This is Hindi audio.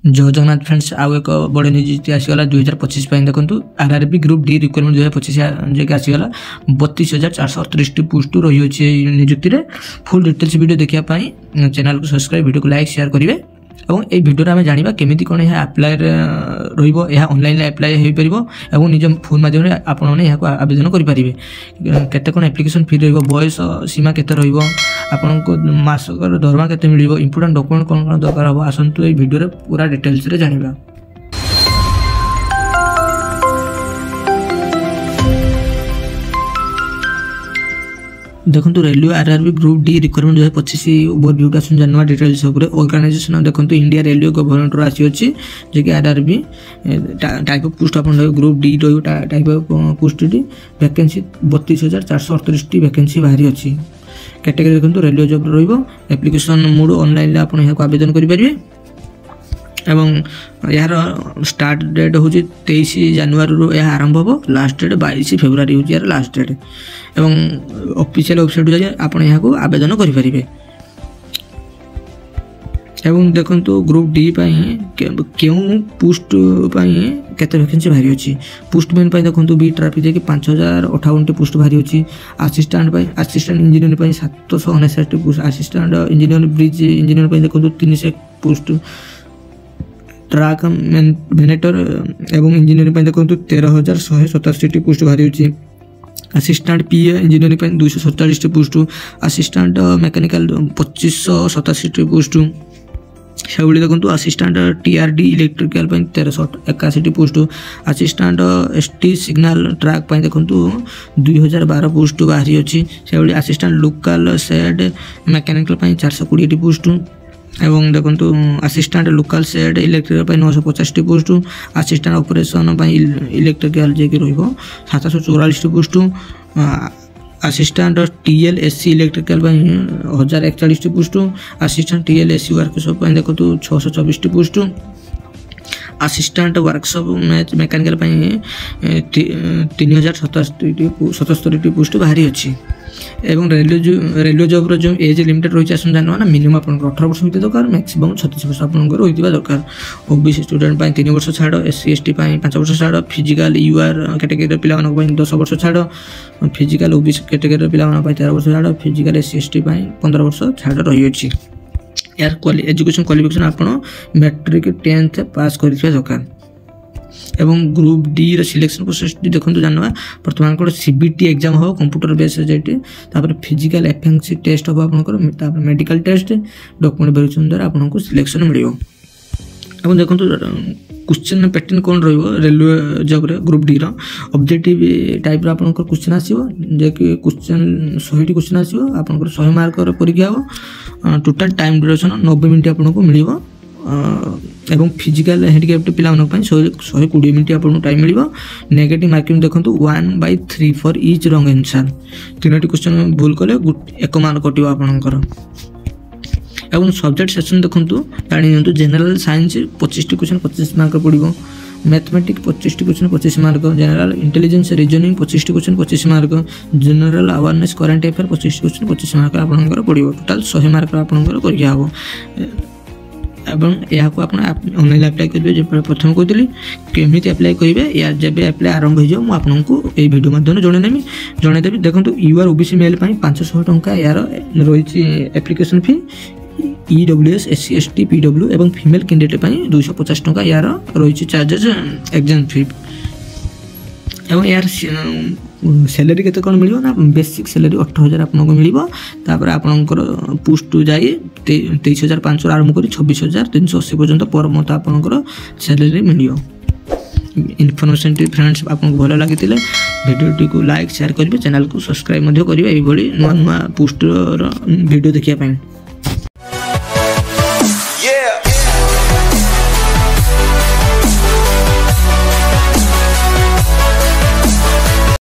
जय जगन्नाथ फ्रेंड्स आउ एक बड़े नियुक्ति आसीगला 2025 देखो आरआरबी ग्रुप डी रिक्वायरमेंट 2025 जे आसीगला 32,438 पोस्ट रही नियुक्ति में फुल डिटेल्स वीडियो देखापी चैनल को सब्सक्राइब वीडियो को लाइक शेयर करेंगे और ये भिडियो आम जाना केमी कौन यह आप्लाय रनलाइन आप्लाय हो पार और निज फोन मध्यम आपने आवेदन करेंगे केते कौन एप्लिकेशन फी रयस सीमा केते आपण को मासक दरमा केते मिलिबो इंपोर्टेंट डॉक्यूमेंट कौन कौन दरकार हम आसतु ये भिडियो पूरा डिटेल्स रे जानिबा। देखो railway RRB group D requirement 2025 overview का जानवा डिटेल्स ऑर्गेनाइजेशन देखो इंडिया रेलवे गवर्नमेंट आसी अच्छी जे आरआरबी टाइप ऑफ पोस्ट आप group D type of post T vacancy 32,438 vacancy बाहरी अच्छी कैटेगरी देखो railway job application mode online आप आवेदन करेंगे एवं यार स्टार्ट डेट हूँ 23 जनवरी यह आरंभ हो लास्ट डेट 22 फेब्रुआरी हूँ यार लास्ट डेट एवं ऑफिशियल वेबसाइट जाए आप आवेदन करेंगे। एवं देखो ग्रुप डी क्यों पोस्ट केते वैकेंसी बाहरी अच्छी पोस्टमैन देखो बी ट्राफिक देखिए 5,058 पोस्ट बाहरी अच्छी assistant engineer 759 post assistant engineer bridge engineer देखो 300 पोस्ट ट्रक मैनेटर एवं इंजीनियरिंग देखो 13,187 पोस्ट बाहरी अच्छी assistant PA engineering 247 post assistant mechanical 2587 post से देखो assistant TRD electrical 1381 post assistant ST signal track देखो 2012 पोस्ट बाहरी अच्छी से assistant local shed mechanical 420 post एवं देखो assistant local shed electrical 950 post assistant operation electrical जे कि 744 post assistant TL SC electrical 1041 post assistant TL SC workshop देखो 624 post assistant workshop mechanical 3,077 post बाहरी अच्छी एवं रेलवे जॉब जो एज लिमिटेड रही है जानवा ना मिनिमम आप 18 वर्ष होते दरकार मैक्सिमम 36 वर्ष आप रही दरकार ओबीसी स्टूडेंट 3 वर्ष छाड़ एससी एसटी 5 वर्ष छाड़ फिजिकल यूआर कैटेगरी पिला 10 वर्ष छाड़ फिजिकल ओबीसी कैटेगरी पिला 13 वर्ष छाड़ फिजिकल एससी एसटी 15 वर्ष छाड़ रही अच्छी यार एजुकेशन क्वालिफिकेशन आप मैट्रिक 10th पास कर दरकार एवं ग्रुप डी सिलेक्शन प्रोसेस देखो जानवा बर्तमान को सीबीटी एग्जाम हो कंप्यूटर बेस जेटी फिजिकल एफएनसी टेस्ट हम आपंकर मेडिकल टेस्ट डॉक्यूमेंट वेरिफिकेशन द्वारा आपको सिलेक्शन मिल देखो क्वेश्चन पैटर्न कौन रेलवे जॉब रे ग्रुप डी ऑब्जेक्टिव टाइप आप क्वेश्चन आसो जे कि क्वेश्चन 100 क्वेश्चन आसो आप 100 मार्क परीक्षा हो टोटाल टाइम ड्यूरेशन 90 मिनट आपको मिल एवं फिजिकल हैंडिकैप्ड पिला 120 मिनट आपको टाइम मिल नेगेटिव मार्किंग देखो 1/3 फॉर ईच रॉन्ग आंसर 3टी क्वेश्चन भूल कले 1 मार्क कट आपंकर एवं सब्जेक्ट सेक्शन देखो जानी जनरल साइंस 25 क्वेश्चन 25 मार्क पड़ो mathematics 25 question 25 mark general intelligence reasoning 25 question 25 mark general awareness current affair 25 question 25 mark आपंकर पड़ो टोटाल 100 मार्क आपंकर परीक्षा हम एवं यह ऑनलाइन अप्लाई करेंगे जो प्रथम कहती केमी अप्लाई करेंगे या जब अप्लाई आरंभ हो आपको ये वीडियो माध्यम जनईदेवी देखो यूआर ओबीसी मेल 500 टंका यार रही एप्लिकेशन फी ईडब्ल्यूएस एससी एसटी पीडब्ल्यू एवं फीमेल कैंडिडेट 250 टंका यार रही चार्जेस एग्जाम फी एवं यार सैलरी केते कौन मिल ना बेसिक सैलरी 18,000 आपको मिल आपंकर पोस्ट जाए 23,500 आरंभ कर 26,380 पर्यंत पर मंथ आपंकर सैलरी मिल इनफॉरमेशन फ्रेंड्स आपको भल लगी वीडियो को लाइक शेयर करेंगे चैनल को सब्सक्राइब करेंगे ये नुआ नुआ पोस्टर वीडियो देखिए।